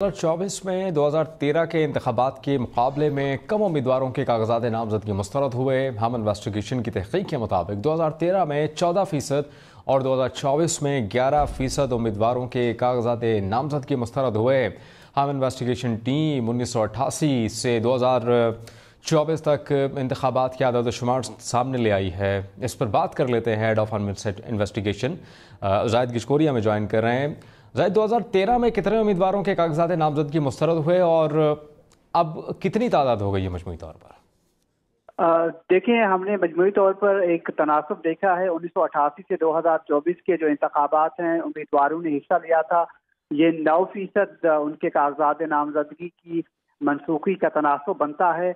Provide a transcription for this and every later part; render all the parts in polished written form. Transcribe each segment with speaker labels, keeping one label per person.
Speaker 1: 2024 में 2013 के इंतखाबात के मुकाबले में कम उम्मीदवारों के कागजात नामजदगी मुस्तरद हुए। हम इन्वेस्टिगेशन की तहकीक के मुताबिक 2013 में 14% और 2024 में 11% उम्मीदवारों के कागजात नामजदगी मुस्तरद हुए। हम इन्वेस्टिगेशन टीम 1988 से 2024 तक इंतखाबात के आदाद शुमार सामने ले आई है। इस पर बात कर लेते हैं। हेड ऑफ इन्वेस्टिगेशन जाहिद गिचकोरिया में ज्वाइन कर रहे हैं। जाहिद, 2013 में कितने उम्मीदवारों के कागजात नामजदगी मुस्तरद हुए और अब कितनी तादाद हो गई है मजमूई तौर पर?
Speaker 2: देखिए, हमने मजमूई तौर पर एक तनासब देखा है। 1988 से 2024 के जो इंतखाबात हैं, उम्मीदवारों ने हिस्सा लिया था। ये 9% उनके कागजात नामजदगी की मनसूखी का तनासब बनता है।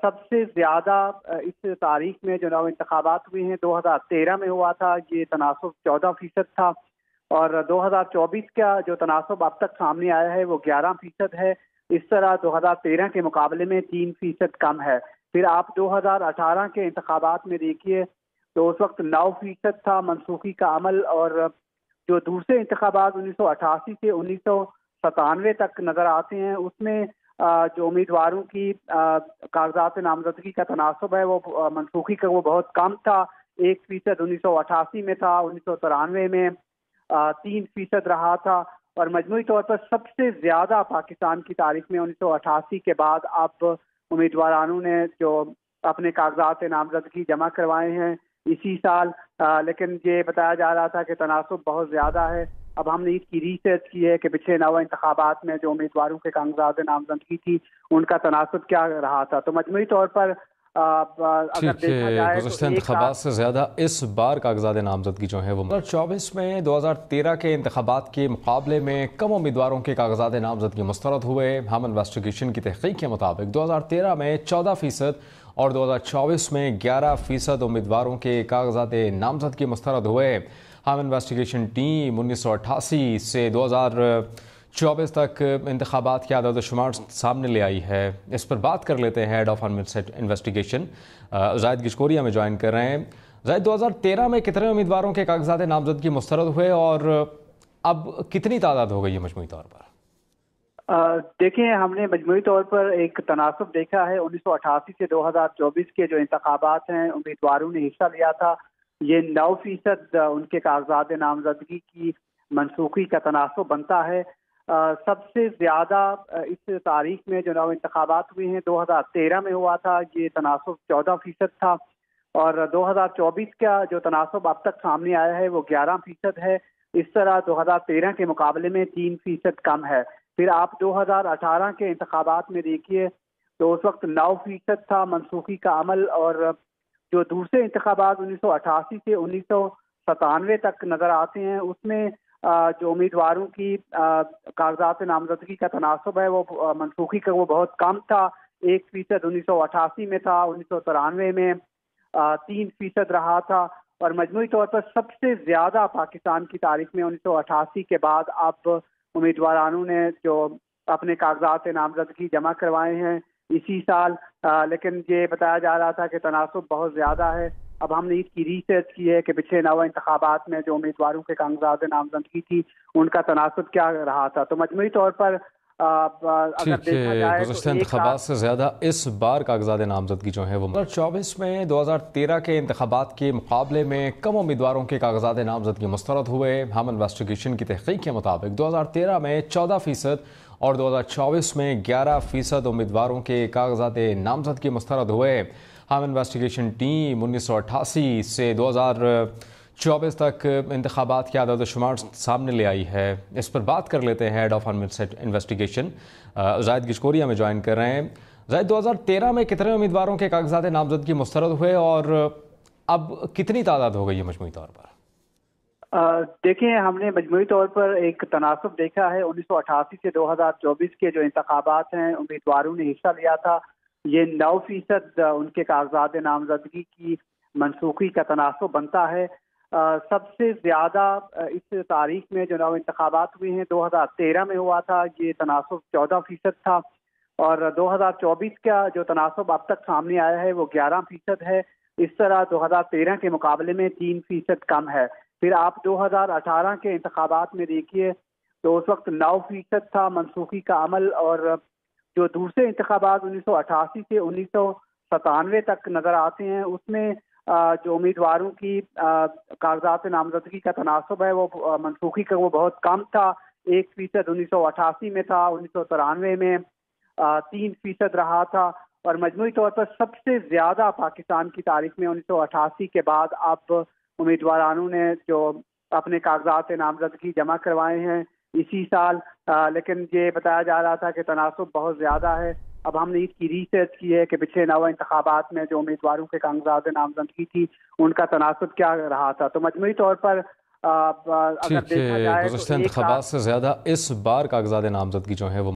Speaker 2: सबसे ज़्यादा इस तारीख में जो नौ इंतखाबात हुए हैं 2013 में हुआ था, ये तनासब 14% था। और 2024 का जो तनासब अब तक सामने आया है वो 11% है। इस तरह 2013 के मुकाबले में 3% कम है। फिर आप 2018 के इंतखाबात में देखिए तो उस वक्त 9% था मनसूखी का अमल। और जो दूसरे इंतखाबात 1988 से 1997 तक नज़र आते हैं, उसमें जो उम्मीदवारों की कागजात नामजदगी का तनासब है वो मनसूखी का वो बहुत कम था। 1% 1988 में था, 1993 में 3% रहा था। और मजमूई तौर पर सबसे ज्यादा पाकिस्तान की तारीख में 1988 के बाद अब उम्मीदवारों ने जो अपने कागजात नामजदगी जमा करवाए हैं इसी साल। लेकिन ये बताया जा रहा था कि तनासब बहुत ज्यादा है। अब हमने इसकी रिसर्च की है कि पिछले 9 इंतखाबात में जो उम्मीदवारों के कागजात नामजदगी थी उनका तनासब क्या रहा था। तो मजमूई तौर पर अगर
Speaker 1: ठीक
Speaker 2: देखा
Speaker 1: है,
Speaker 2: जाए
Speaker 1: गुज़श्ता
Speaker 2: तो एक
Speaker 1: इंतखाबात से ज़्यादा इस बार कागजात नामजदगी जो है वो 2024 में 2013 के इंतखाबात के मुकाबले में कम उम्मीदवारों के कागजात नामजदगी मुस्तरद हुए। हम इन्वेस्टिगेशन की तहकीक के मुताबिक 2013 में 14% और 2024 में 11% उम्मीदवारों के कागजात नामजदगी मुस्तरद हुए। हम इन्वेस्टिगेशन टीम 1988 से 2024 तक इंतखाबात के आदाद शुमार सामने ले आई है। इस पर बात कर लेते हैं। हेड ऑफ इन्वेस्टिगेशन जाहिद गिचकोरिया में ज्वाइन कर रहे हैं। जाहिद, 2013 में कितने उम्मीदवारों के कागजात नामजदगी मुस्तरद हुए और अब कितनी तादाद हो गई है मजमूई तौर पर?
Speaker 2: देखिए, हमने मजमूई तौर पर एक तनासब देखा है। 1988 से 2024 के जो इंतखाबात हैं, उम्मीदवारों ने हिस्सा लिया था। ये 9% उनके कागजात नामजदगी की मनसूखी का तनासब बनता है। सबसे ज्यादा इस तारीख में जो 9 इंतखाबात हुए हैं 2013 में हुआ था, ये तनासब 14% था। और 2024 का जो तनासब अब तक सामने आया है वो 11% है। इस तरह 2013 के मुकाबले में 3% कम है। फिर आप 2018 के इंतखाबात में देखिए तो उस वक्त 9% था मनसूखी का अमल। और जो दूसरे इंतखाबात 1988 से 1997 तक नज़र आते हैं, उसमें जो उम्मीदवारों की कागजात नामजदगी का तनासब है वो मनसूखी का वो बहुत कम था। 1% 1988 में था, 1993 में 3% रहा था। और मजमूई तौर पर सबसे ज्यादा पाकिस्तान की तारीख में 1988 के बाद अब उम्मीदवारों ने जो अपने कागजात नामजदगी जमा करवाए हैं इसी साल। लेकिन ये बताया जा रहा था कि तनासब बहुत ज्यादा है। अब हमने इसकी रिसर्च की है कि पिछले 9 इंतखाबात में जो उम्मीदवारों के कागजात नामजदगी थी उनका तनासब क्या रहा था। तो मजमूई तौर पर अगर
Speaker 1: ठीक
Speaker 2: देखा
Speaker 1: है,
Speaker 2: जाए
Speaker 1: गुज़श्ता
Speaker 2: तो
Speaker 1: इंतखाबात से ज़्यादा इस बार कागजात नामजदगी जो है वो 2024 में 2013 के इंतखाबात के मुकाबले में कम उम्मीदवारों के कागजात नामजदगी मुस्तरद हुए। हम इन्वेस्टिगेशन की तहकीक के मुताबिक 2013 में 14% और 2024 में 11% उम्मीदवारों के कागजात नामजदगी मुस्तरद हुए। हम इन्वेस्टिगेशन टीम 1988 से 2024 तक इंतखाबात के आदाद शुमार सामने ले आई है। इस पर बात कर लेते हैं। हेड ऑफ इन्वेस्टिगेशन जाहिद गिचकोरिया में ज्वाइन कर रहे हैं। जाहिद, 2013 में कितने उम्मीदवारों के कागजात नामजदगी मुस्तरद हुए और अब कितनी तादाद हो गई है मजमूई तौर पर?
Speaker 2: देखिए, हमने मजमूई तौर पर एक तनासब देखा है। 1988 से 2024 के जो इंतखाबात हैं, उम्मीदवारों ने हिस्सा लिया था। ये 9% उनके कागजात नामजदगी की मनसूखी का तनासब बनता है। सबसे ज्यादा इस तारीख में जो 9 इंतखाबात हुए हैं 2013 में हुआ था, ये तनासब 14% था। और 2024 का जो तनासब अब तक सामने आया है वो 11% है। इस तरह 2013 के मुकाबले में 3% कम है। फिर आप 2018 के इंतखाबात में देखिए तो उस वक्त 9% था मनसूखी का अमल, और जो दूसरे इंतखाबात 1988 से 1997 तक नज़र आते हैं उसमें जो उम्मीदवारों की कागजात नामजदगी का तनासब है वो मनसूखी का वो बहुत कम था। 1% 1988 में था, 1993 में 3% रहा था, और मजमूई तौर पर सबसे ज़्यादा पाकिस्तान की तारीख में 1988 के बाद अब उम्मीदवारों ने जो अपने कागजात नामजदगी जमा करवाए हैं इसी साल, लेकिन ये बताया जा रहा था कि तनासब बहुत ज़्यादा है। अब हमने इसकी रिसर्च की है कि पिछले 9 इंतखाबात में जो उम्मीदवारों के कागजात नामजदगी थी उनका तनासब क्या रहा था। तो मजमूई तौर पर अगर
Speaker 1: ठीक
Speaker 2: देखा
Speaker 1: है,
Speaker 2: जाए
Speaker 1: गुज़श्ता
Speaker 2: तो एक
Speaker 1: इंतखाबात से ज़्यादा इस बार कागजात नामजदगी जो है वो